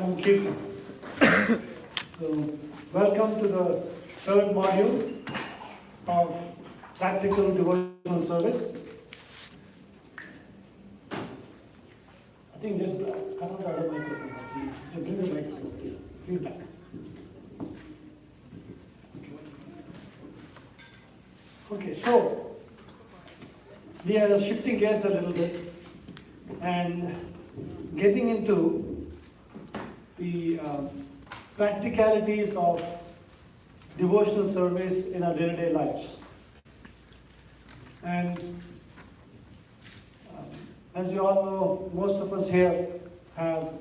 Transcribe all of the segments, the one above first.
and Kirtan. So, welcome to the third module of Practical Devotional Service. I think just cut out the other microphone. Just bring the microphone. Feedback. Okay, so we are shifting gears a little bit and getting into the practicalities of devotional service in our day-to-day lives. And as you all know, most of us here have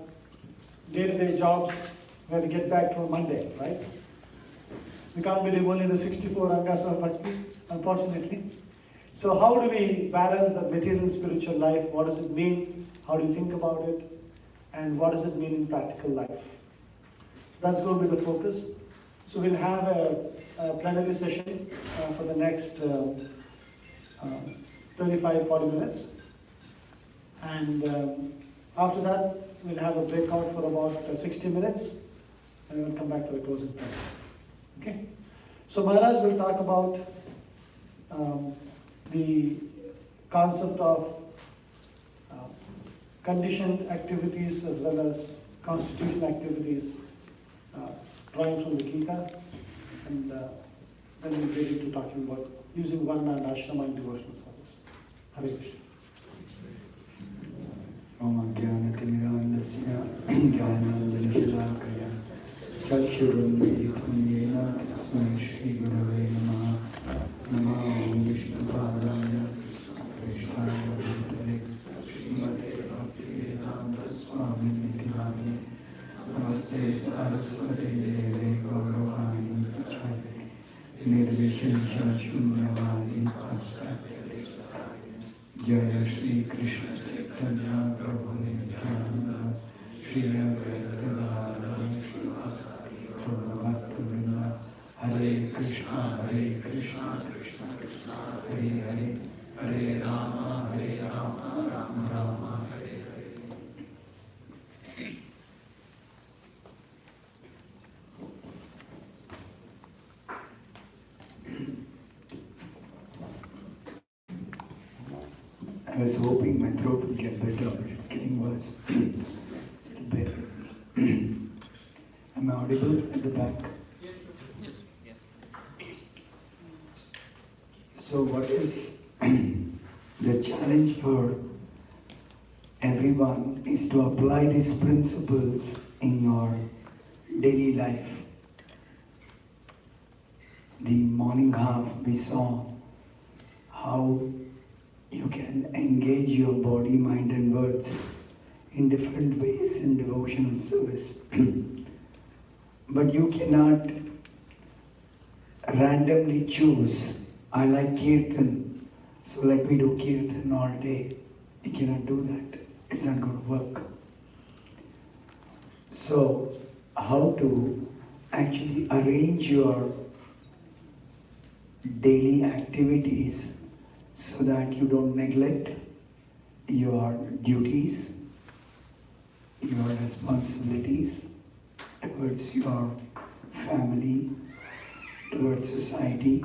day-to-day jobs where we get back from Monday, right? We can't believe only the 64 Angas of Bhakti, unfortunately. So how do we balance the material and spiritual life? What does it mean? How do you think about it? And what does it mean in practical life? That's going to be the focus. So we'll have a plenary session for the next 35-40 minutes. And after that, we'll have a breakout for about 60 minutes. And we'll come back to the closing prayer. Okay? So Maharaj will talk about the concept of conditioned activities as well as constitutional activities drawing from the Gita, and then we'll get into talking about using one and ashrama in devotional service. Hare Krishna. Om Jnana-Timirandasya Jnana-Anjana-Shalakaya Chakshurum-Veditam Yena Tasmai Shri-Gurave Namaha Namo Vishnu-Padaya Krishnaya Bhutale Srimate Bhakti-Vedanta Swami-Niti Namine Namaste Saraswati Deve Gauravani Prachade Nirvishesha Shunyavadi Paschate Jaya Shri Krishna Chaitanya Prabhu Nityananda Shri Advaita Shri Vasari Prabhu Hare Krishna Krishna Krishna Hare Hare Hare Rama Rama Rama Hare Hare. I was hoping my throat would get better, but it's getting worse. Still better. Am I audible at the back? Yes. So what is the challenge for everyone is to apply these principles in your daily life. The morning half we saw how you can engage your body, mind and words in different ways in devotional service. But you cannot randomly choose, I like Kirtan, so let me do Kirtan all day. You cannot do that. It's not going to work. So, how to actually arrange your daily activities so that you don't neglect your duties, your responsibilities towards your family, towards society,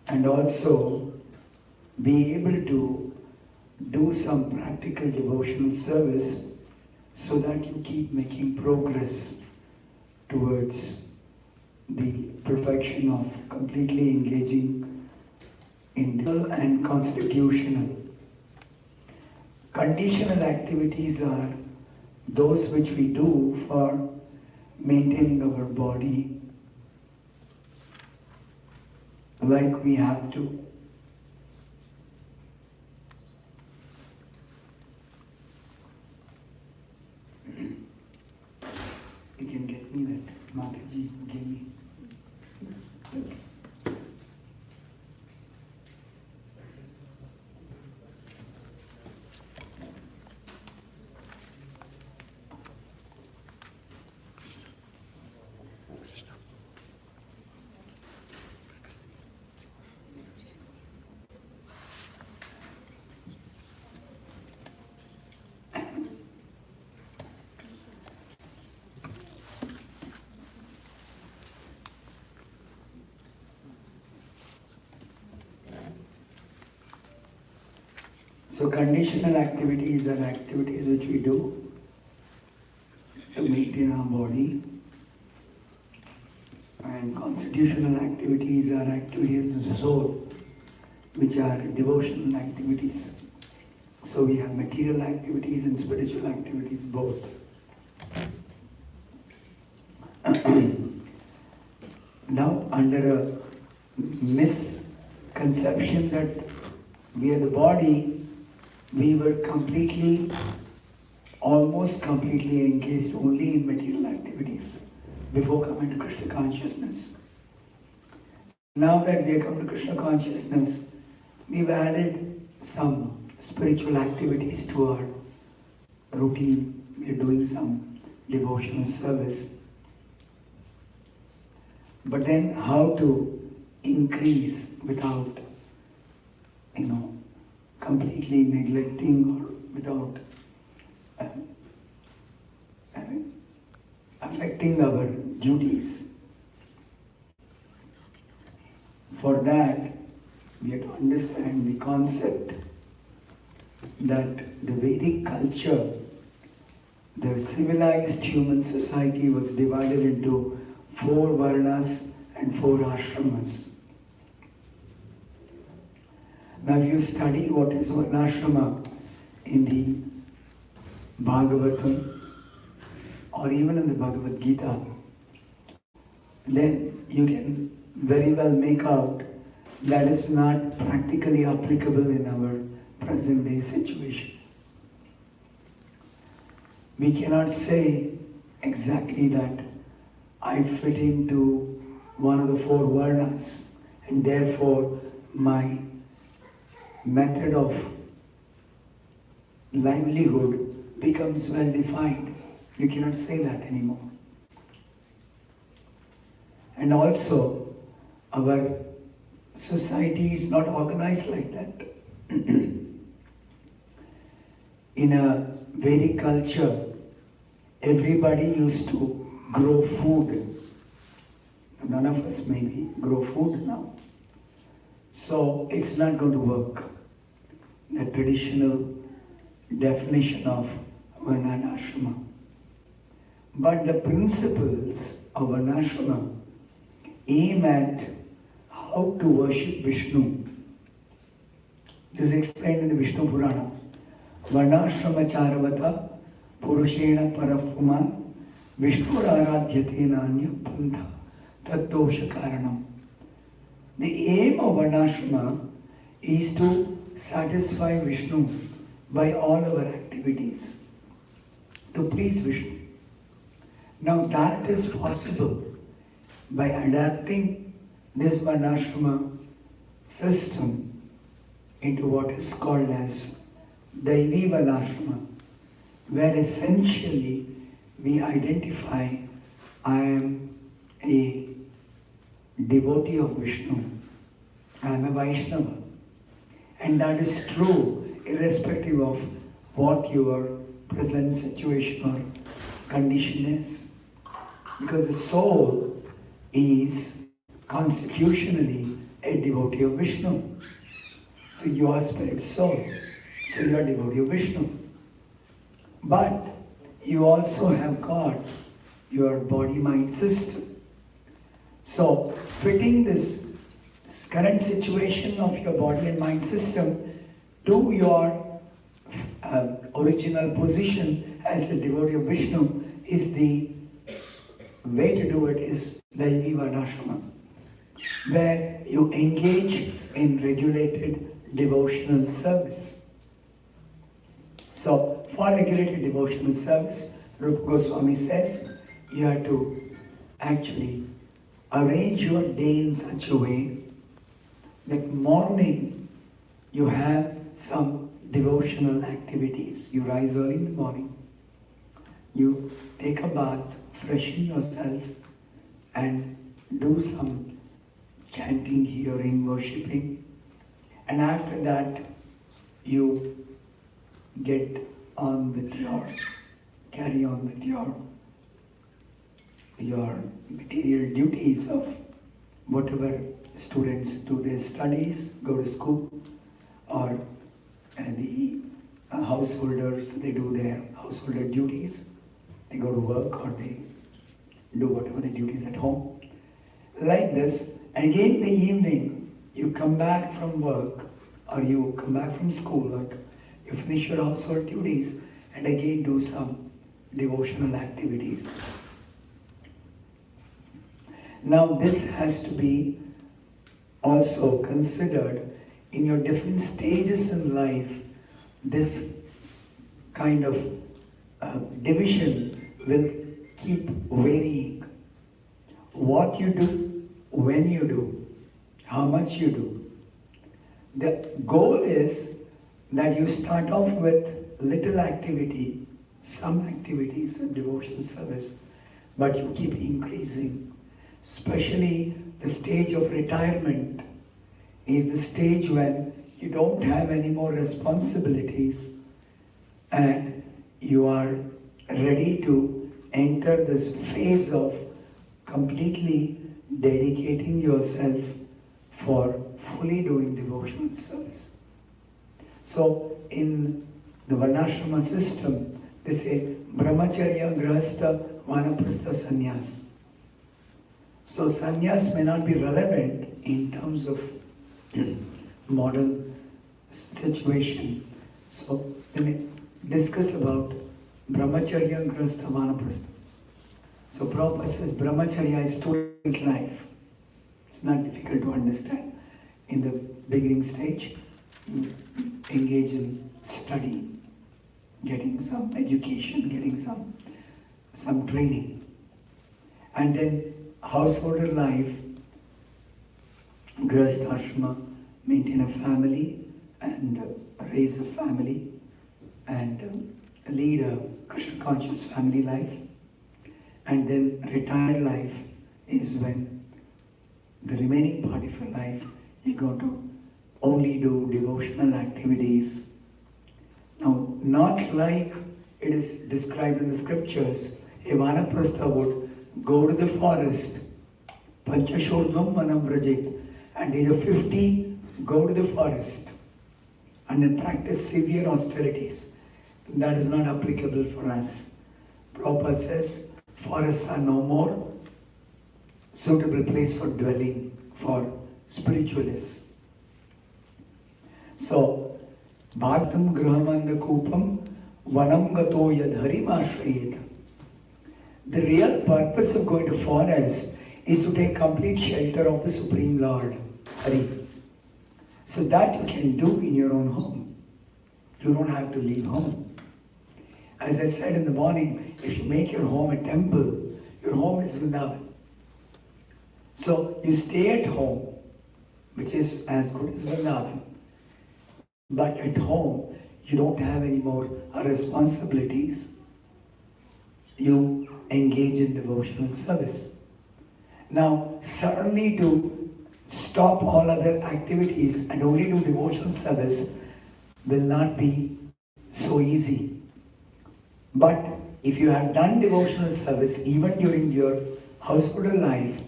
and also be able to do some practical devotional service so that you keep making progress towards the perfection of completely engaging in and constitutional. Conditional activities are those which we do for maintaining our body, like we have to. You can get me that, Mataji, give me. Yes. So conditional activities are activities which we do to maintain our body, and constitutional activities are activities of the soul, which are devotional activities. So we have material activities and spiritual activities both. Now, under a misconception that we are the body, we were almost completely engaged only in material activities before coming to Krishna consciousness. Now that we have come to Krishna consciousness, we've added some spiritual activities to our routine. We are doing some devotional service. But then how to increase without, completely neglecting or without affecting our duties. For that, we have to understand the concept that the Vedic culture, the civilized human society, was divided into 4 varnas and 4 ashramas. Now if you study what is varnashrama in the Bhagavatam or even in the Bhagavad Gita, then you can very well make out that is not practically applicable in our present day situation. We cannot say exactly that I fit into one of the 4 varnas and therefore my method of livelihood becomes well defined. You cannot say that anymore. And also, our society is not organized like that. In a Vedic culture, everybody used to grow food. None of us maybe grow food now. So it's not going to work. The traditional definition of varnashrama. But the principles of varnashrama aim at how to worship Vishnu. This is explained in the Vishnu Purana. Varnashrama charavata purushena parapuman Vishnu aradhyate nanya pantha tattosha karanam. The aim of varnashrama is to satisfy Vishnu by all our activities, to please Vishnu. Now that is possible by adapting this varnashrama system into what is called as Daivi Varnashrama, where essentially we identify I am a devotee of Vishnu, I am a Vaishnava. And that is true irrespective of what your present situation or condition is. Because the soul is constitutionally a devotee of Vishnu. So you are spirit soul. So you are a devotee of Vishnu. But you also have got your body-mind system. So fitting this current situation of your body and mind system to your original position as a devotee of Vishnu is the way to do it is Daivi Varnashrama, where you engage in regulated devotional service. So for regulated devotional service, Rupa Goswami says you have to actually arrange your day in such a way that morning you have some devotional activities. You rise early in the morning, you take a bath, freshen yourself, and do some chanting, hearing, worshipping. And after that, you carry on with your material duties of whatever students do their studies, go to school, or the householders, they do their householder duties. They go to work or they do whatever the duties at home. Like this, and again in the evening, you come back from work or you come back from school work, you finish your household duties and again do some devotional activities. Now this has to be also considered in your different stages in life. This kind of division will keep varying. What you do, when you do, how much you do. The goal is that you start off with little activity, some activities of devotional service, but you keep increasing. Especially the stage of retirement is the stage when you don't have any more responsibilities and you are ready to enter this phase of completely dedicating yourself for fully doing devotional service. So in the Varnashrama system, they say Brahmacharya, Grahastha, Vanaprastha, Sannyas. So sannyas may not be relevant in terms of modern situation. So we may discuss about Brahmacharya, Grahastha, Vanaprastha. So Prabhupada says Brahmacharya is student life. It's not difficult to understand. In the beginning stage, you engage in study, getting some education, getting some training. And then householder life, Grahastha, maintain a family and raise a family and lead a Krishna conscious family life. And then retired life is when the remaining part of your life you're going to only do devotional activities. Now, not like it is described in the scriptures, a Vanaprastha would go to the forest, Panchashodham Manam Vrajit, and age of 50, go to the forest and then practice severe austerities. That is not applicable for us. Prabhupada says, forests are no more suitable place for dwelling for spiritualists. So, Bhartam Grahamanda Kupam Vanam Gato Yadharim Ashrayet. The real purpose of going to forest is to take complete shelter of the Supreme Lord, Hari. So that you can do in your own home. You don't have to leave home. As I said in the morning, if you make your home a temple, your home is Vrindavan. So you stay at home, which is as good as Vrindavan. But at home, you don't have any more responsibilities. You engage in devotional service. Now, suddenly to stop all other activities and only do devotional service will not be so easy. But if you have done devotional service even during your householder life,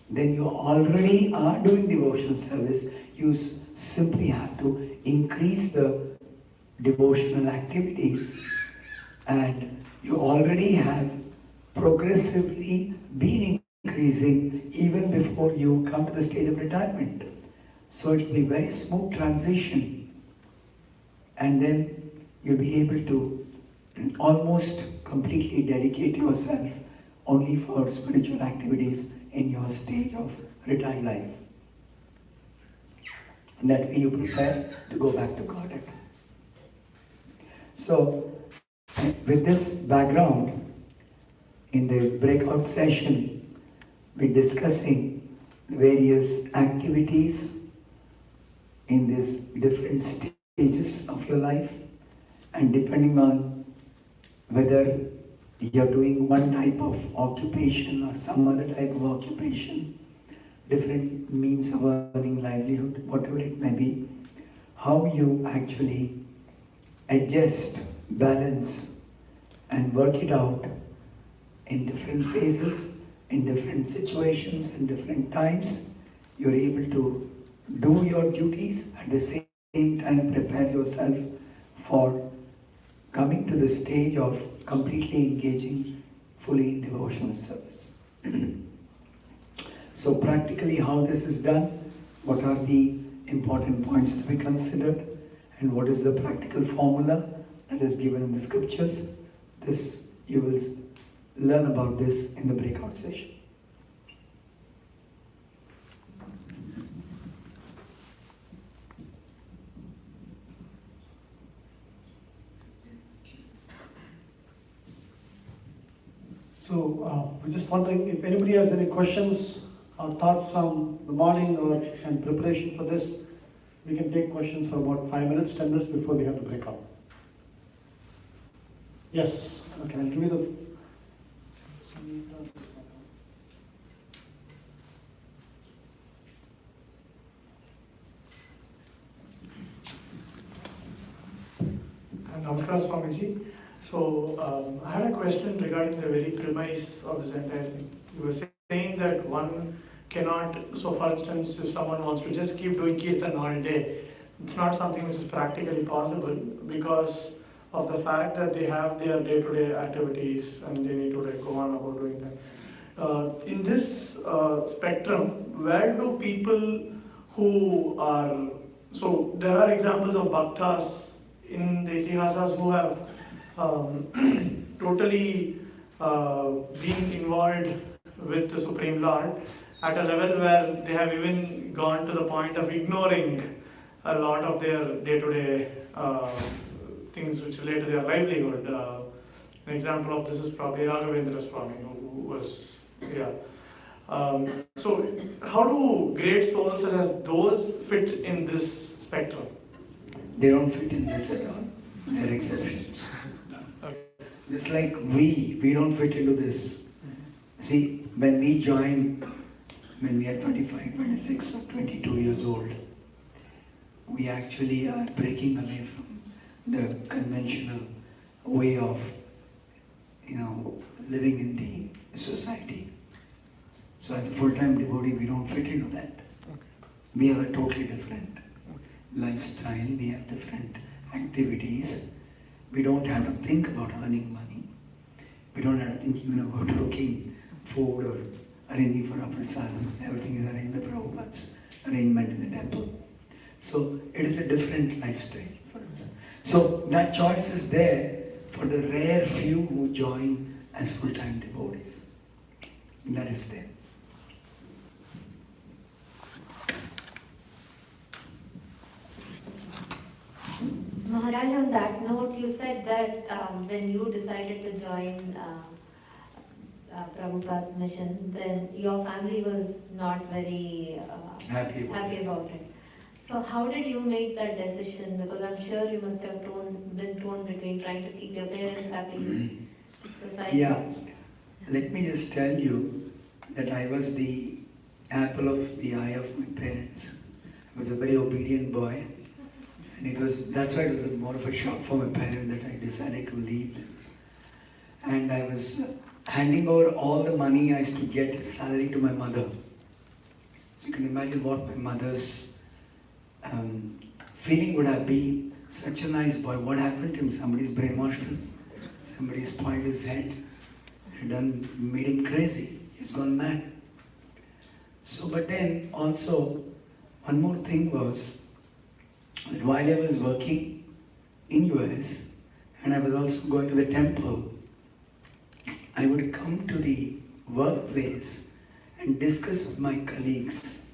then you already are doing devotional service. You simply have to increase the devotional activities, and you already have progressively been increasing even before you come to the stage of retirement. So it will be very smooth transition, and then you'll be able to almost completely dedicate yourself only for spiritual activities in your stage of retired life. And that way you prepare to go back to Godhead. So, with this background, in the breakout session, we're discussing various activities in these different stages of your life, and depending on whether you're doing one type of occupation or some other type of occupation, different means of earning livelihood, whatever it may be, how you actually adjust, balance, and work it out in different phases, in different situations, in different times, you're able to do your duties at the same time prepare yourself for coming to the stage of completely engaging fully in devotional service. So practically how this is done, what are the important points to be considered, and what is the practical formula that is given in the scriptures, this you will learn about this in the breakout session. So we're just wondering if anybody has any questions or thoughts from the morning or and preparation for this. We can take questions for about 5 minutes, 10 minutes before we have to break up. Yes, okay, I'll give you the. Namaskar, Swamiji. So I had a question regarding the very premise of this entire thing. You were saying that one cannot, so for instance, if someone wants to just keep doing kirtan all day, it's not something which is practically possible because of the fact that they have their day-to-day activities and they need to go on about doing that. In this spectrum, where do people who are, so there are examples of bhaktas in the itihasas who have totally been involved with the Supreme Lord at a level where they have even gone to the point of ignoring a lot of their day-to-day things which relate to their livelihood. An example of this is probably Raghavendra Swami, who was, yeah. So how do great souls such as those fit in this spectrum? They don't fit in this at all. They're exceptions. Okay. Just like we don't fit into this. See, when we joined, when we are 25, 26 or 22 years old, we actually are breaking away from the conventional way of, living in the society. So as a full-time devotee, we don't fit into that. We have a totally different lifestyle, we have different activities. We don't have to think about earning money. We don't have to think even about cooking food or arranging for our prasadam. Everything is arranged by Prabhupada's arrangement in the temple. So it is a different lifestyle for us. So that choice is there for the rare few who join as full-time devotees. And that is there. Maharaj, on that note, you said that when you decided to join Prabhupada's mission, then your family was not very Happy about it. So how did you make that decision? Because I'm sure you must have been torn between trying to keep your parents happy, society. Yeah, let me just tell you that I was the apple of the eye of my parents. I was a very obedient boy. And that's why it was more of a shock for my parents that I decided to leave them. And I was handing over all the money I used to get as salary to my mother. So you can imagine what my mother's feeling would have been. Such a nice boy. What happened to him? Somebody's brainwashed him. Somebody spoiled his head. Made him crazy. He's gone mad. So, but then also, one more thing was, that while I was working in US and I was also going to the temple, I would come to the workplace and discuss with my colleagues.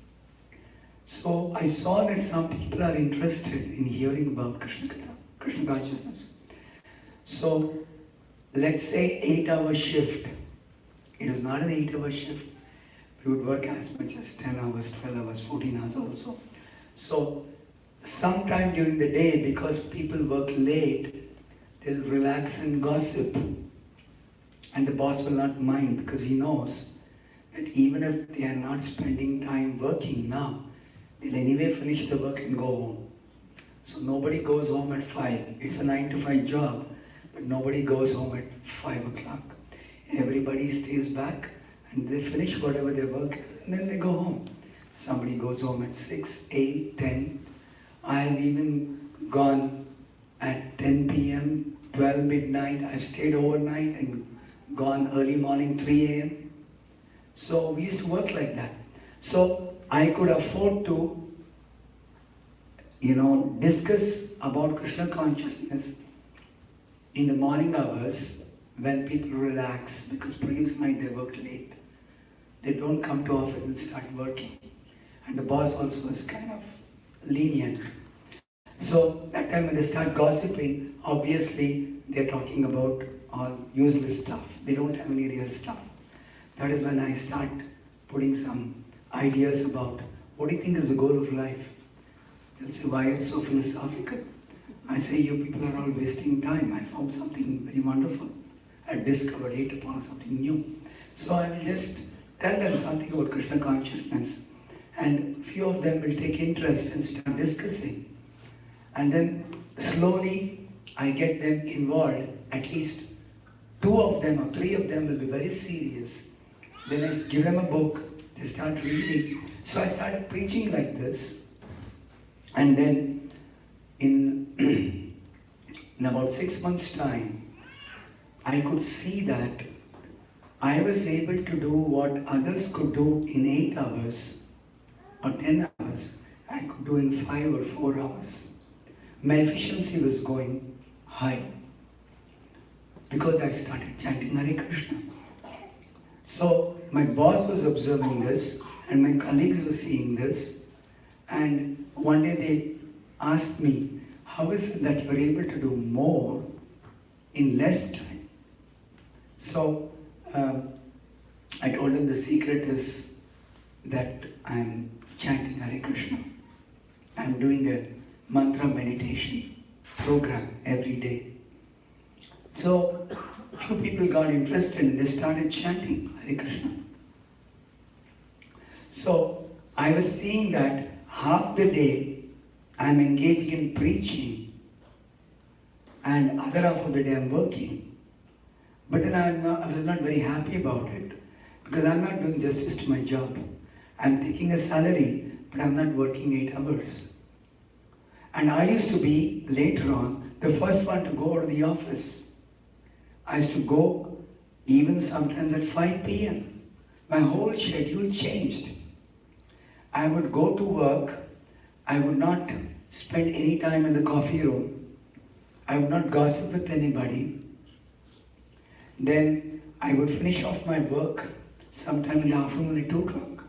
So I saw that some people are interested in hearing about Krishna Katha, Krishna consciousness. So let's say 8-hour shift. It was not an 8-hour shift. We would work as much as 10 hours, 12 hours, 14 hours also. So sometime during the day, because people work late, they'll relax and gossip. And the boss will not mind because he knows that even if they are not spending time working now, they'll anyway finish the work and go home. So nobody goes home at 5. It's a 9 to 5 job, but nobody goes home at 5 o'clock. Everybody stays back and they finish whatever their work is and then they go home. Somebody goes home at 6, 8, 10. I have even gone at 10 p.m. 12 midnight. I've stayed overnight and gone early morning 3 a.m. So we used to work like that. So I could afford to, discuss about Krishna consciousness in the morning hours when people relax, because previous night they worked late. They don't come to office and start working. And the boss also is kind of lenient. So that time when they start gossiping, obviously they're talking about all useless stuff. They don't have any real stuff. That is when I start putting some ideas about what do you think is the goal of life? They'll say, why are you so philosophical? I say, you people are all wasting time. I found something very wonderful. I discovered it upon something new. So I will just tell them something about Krishna consciousness. And few of them will take interest and start discussing. And then slowly I get them involved. At least 2 of them or 3 of them will be very serious. Then I give them a book, they start reading. So I started preaching like this. And then in about 6 months' time, I could see that I was able to do what others could do in 8 hours or 10 hours. I could do in 5 or 4 hours. My efficiency was going high because I started chanting Hare Krishna. So my boss was observing this and my colleagues were seeing this, and one day they asked me, how is it that you are able to do more in less time? So I told them the secret is that I am chanting Hare Krishna. I am doing a mantra meditation program every day. So a few people got interested and they started chanting Hare Krishna. So I was seeing that half the day I am engaging in preaching and other half of the day I am working. But then I was not very happy about it because I am not doing justice to my job. I am taking a salary, but I am not working 8 hours. And I used to be, later on, the first one to go to the office. I used to go even sometimes at 5 p.m. My whole schedule changed. I would go to work. I would not spend any time in the coffee room. I would not gossip with anybody. Then I would finish off my work sometime in the afternoon at 2 o'clock.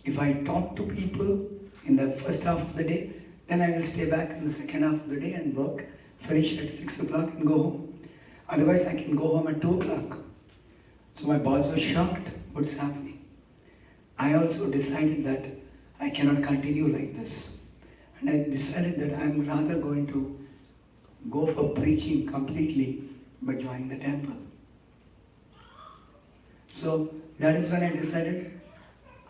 If I talk to people in the first half of the day, then I will stay back in the second half of the day and work, finish at 6 o'clock and go home. Otherwise, I can go home at 2 o'clock. So my boss was shocked, what's happening? I also decided that I cannot continue like this. And I decided that I'm rather going to go for preaching completely by joining the temple. So that is when I decided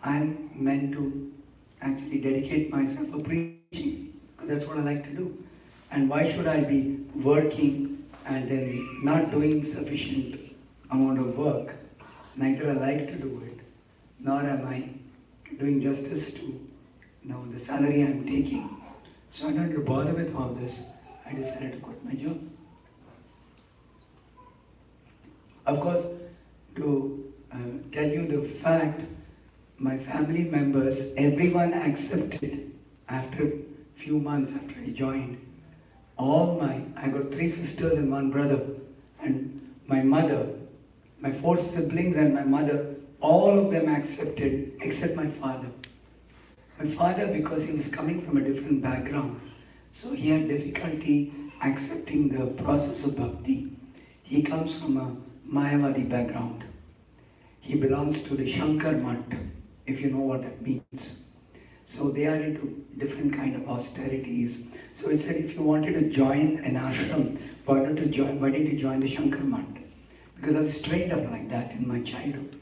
I'm meant to actually dedicate myself for preaching, because that's what I like to do. And why should I be working and then not doing sufficient amount of work? Neither I like to do it, nor am I doing justice to the salary I'm taking. So I don't have to bother with all this. I decided to quit my job. Of course, to tell you the fact, my family members, everyone accepted after a few months after I joined. I got 3 sisters and 1 brother, and my mother, my 4 siblings and my mother, all of them accepted except my father. My father, because he was coming from a different background, so he had difficulty accepting the process of bhakti. He comes from a Mayavadi background. He belongs to the Shankar Mat, if you know what that means. So they are into different kind of austerities. So he said, if you wanted to join an ashram, why didn't you join the Shankar Mat? Because I was trained up like that in my childhood.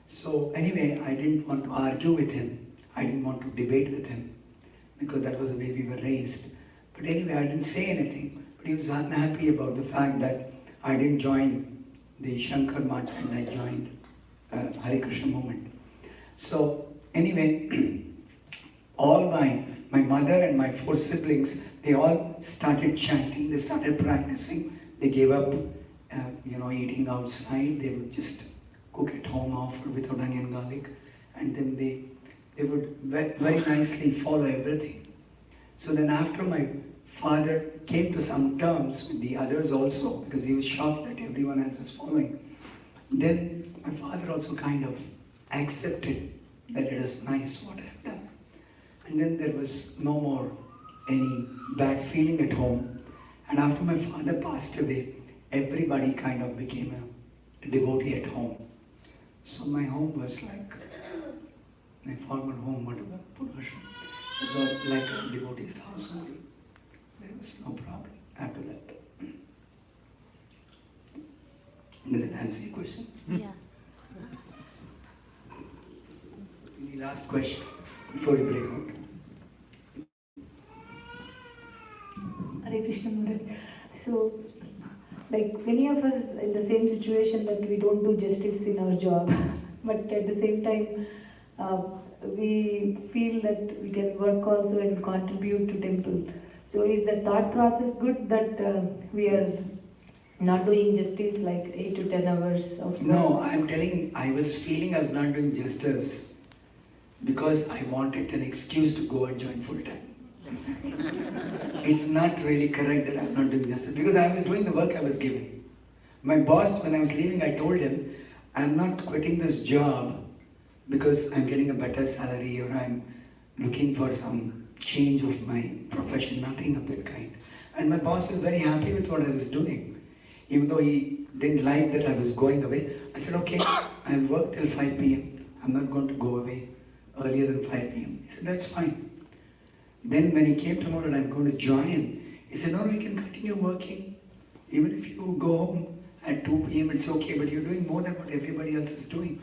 So anyway, I didn't want to argue with him. I didn't want to debate with him, because that was the way we were raised. But anyway, I didn't say anything. But he was unhappy about the fact that I didn't join the Shankar Mat and I joined Hare Krishna movement. So anyway, all my my mother and my 4 siblings, they all started chanting, they started practicing, they gave up, eating outside. They would just cook at home often without onion garlic, and then they would very nicely follow everything. So then after my father came to some terms with the others also, because he was shocked that everyone else is following, then my father also kind of accepted that it is nice what I have done. And then there was no more any bad feeling at home. And after my father passed away, everybody kind of became a devotee at home. So my home was like, my former home, whatever, Purasham, was like a devotee's house only. There was no problem after that. Does it answer your question? Yeah. Any last question before we break out? Hare Krishna Maharaj. So, like many of us in the same situation that we don't do justice in our job, but at the same time, we feel that we can work also and contribute to temple. So, is the thought process good that we are not doing justice like 8 to 10 hours of work? No, I'm telling, I was feeling I was not doing justice because I wanted an excuse to go and join full time. It's not really correct that I'm not doing justice because I was doing the work I was given. My boss, when I was leaving, I told him, I'm not quitting this job because I'm getting a better salary or I'm looking for some change of my profession, nothing of that kind. And my boss was very happy with what I was doing. Even though he didn't like that I was going away, I said, okay, I'll work till 5 p.m. I'm not going to go away earlier than 5 p.m. He said, that's fine. Then when he came tomorrow and I'm going to join, he said, no, we can continue working. Even if you go home at 2 p.m., it's okay, but you're doing more than what everybody else is doing.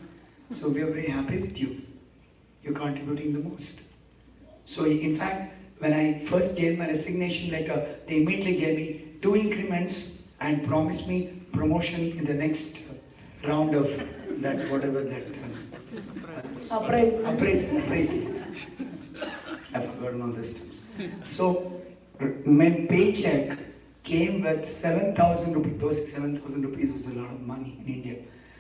So we are very happy with you. You're contributing the most. So in fact, when I first gave my resignation letter, they immediately gave me 2 increments and promised me promotion in the next round of that, whatever that... appraisal. I've forgotten all this. So, my paycheck came with 7,000 rupees. Those 7,000 rupees was a lot of money in India.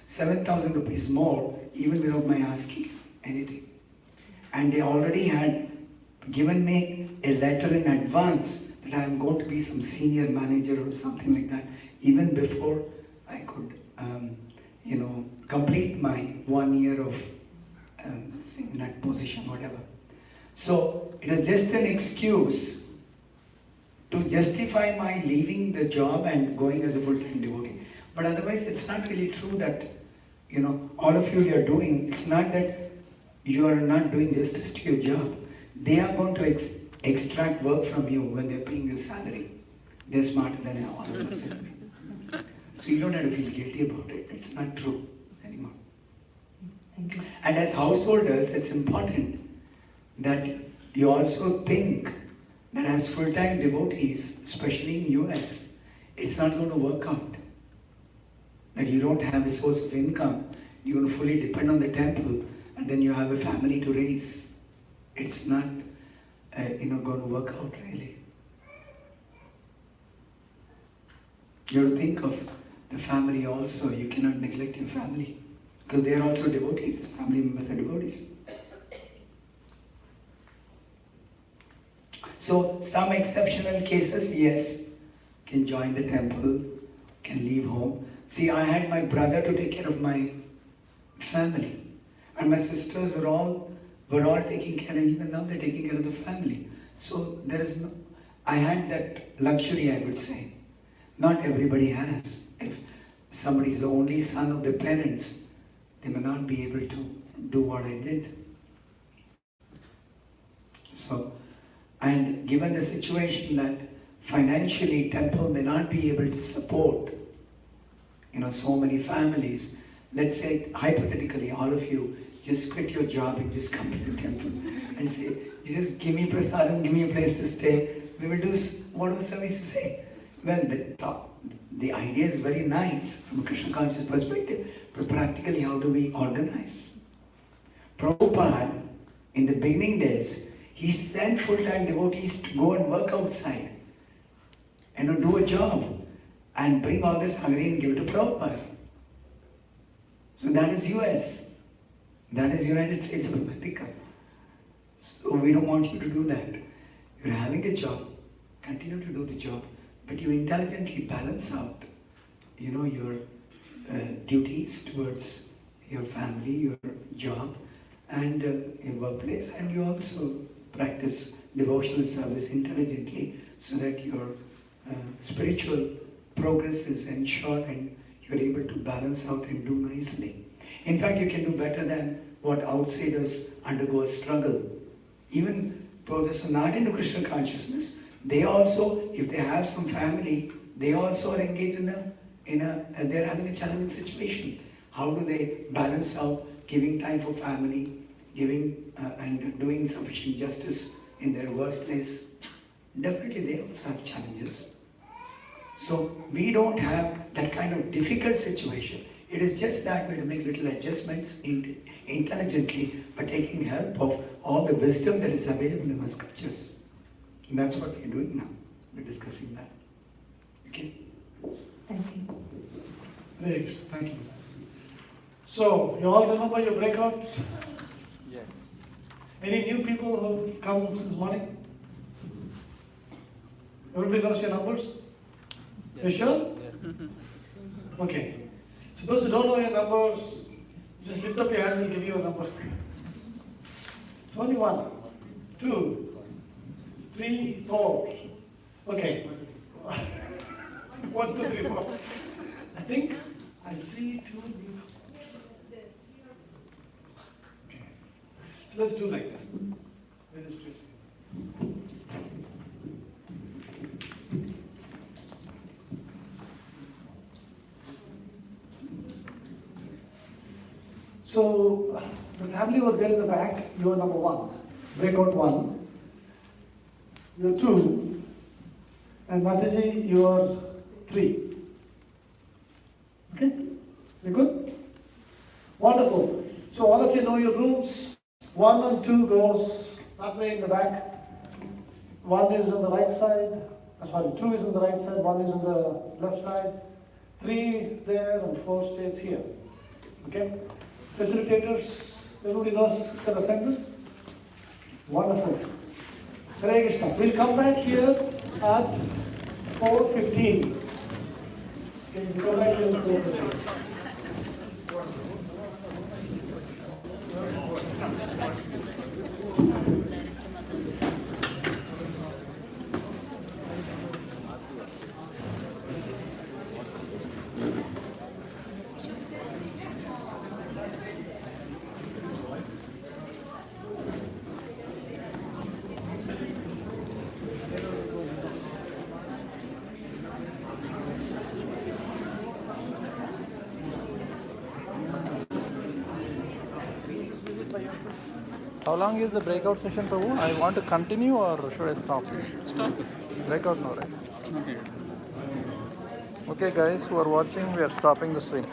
7,000 rupees more, even without my asking anything. And they already had given me a letter in advance that I am going to be some senior manager or something like that, even before I could, complete my 1 year of in that position, whatever. So it was just an excuse to justify my leaving the job and going as a full-time devotee. But otherwise, it's not really true that, all of you are doing. It's not that you are not doing justice to your job. They are going to extract work from you when they're paying your salary. They're smarter than all of us. So you don't have to feel guilty about it. It's not true anymore. Thank you. And as householders, it's important that you also think that as full-time devotees, especially in US, it's not going to work out. That you don't have a source of income, you're going to fully depend on the temple, and then you have a family to raise. It's not, going to work out really. You have to think of the family also. You cannot neglect your family because they are also devotees. Family members are devotees. So some exceptional cases, yes, can join the temple, can leave home. See, I had my brother to take care of my family, and my sisters were all taking care, and even now they're taking care of the family. So there is no, I had that luxury, I would say. Not everybody has. If somebody is the only son of their parents, they may not be able to do what I did. So, and given the situation that financially temple may not be able to support, so many families, let's say hypothetically all of you just quit your job and just come to the temple and say, you just give me prasadam, give me a place to stay, we will do whatever service you say. Well, the idea is very nice from a Krishna conscious perspective, but practically how do we organize? Prabhupada, in the beginning days, He sent full-time devotees to go and work outside and to do a job and bring all this Hungary and give it to Prabhupada. So that is US. That is United States of America. So we don't want you to do that. You're having a job, continue to do the job, but you intelligently balance out, your duties towards your family, your job, and your workplace, and you also practice devotional service intelligently so that your spiritual progress is ensured and you're able to balance out and do nicely. In fact, you can do better than what outsiders undergo a struggle. Even those who are not into Krishna consciousness, they also, if they have some family, they also are engaged they're having a challenging situation. How do they balance out giving time for family, giving and doing sufficient justice in their workplace? Definitely they also have challenges. So we don't have that kind of difficult situation. It is just that we have to make little adjustments intelligently by taking help of all the wisdom that is available in our scriptures. And that's what we're doing now. We're discussing that. Okay? Thank you. Thanks, thank you. So, you all remember your breakouts? Yes. Any new people who've come since morning? Everybody knows your numbers? You sure? Yes. Okay. So those who don't know your numbers, just lift up your hand, we'll give you a number. It's only 1, 2, 3, 4. Okay. 1, 2, 3, 4. I think I see 2 newcomers. Okay. So let's do like this. Where is place? So the family was there in the back. You are number 1. Breakout 1. You are 2. And Mataji, you are 3. Okay? You good? Wonderful. So all of you know your rooms. 1 and 2 goes that way in the back. 1 is on the right side. 2 is on the right side. 1 is on the left side. 3 there and 4 stays here. Okay? Facilitators, everybody knows the assignments? Wonderful. Hare Krishna. We'll come back here at 4:15. Okay, we'll come back here at 4:15. How long is the breakout session, Prabhu? I want to continue or should I stop? Stop. Breakout now, right? Okay. Okay guys who are watching, we are stopping the stream.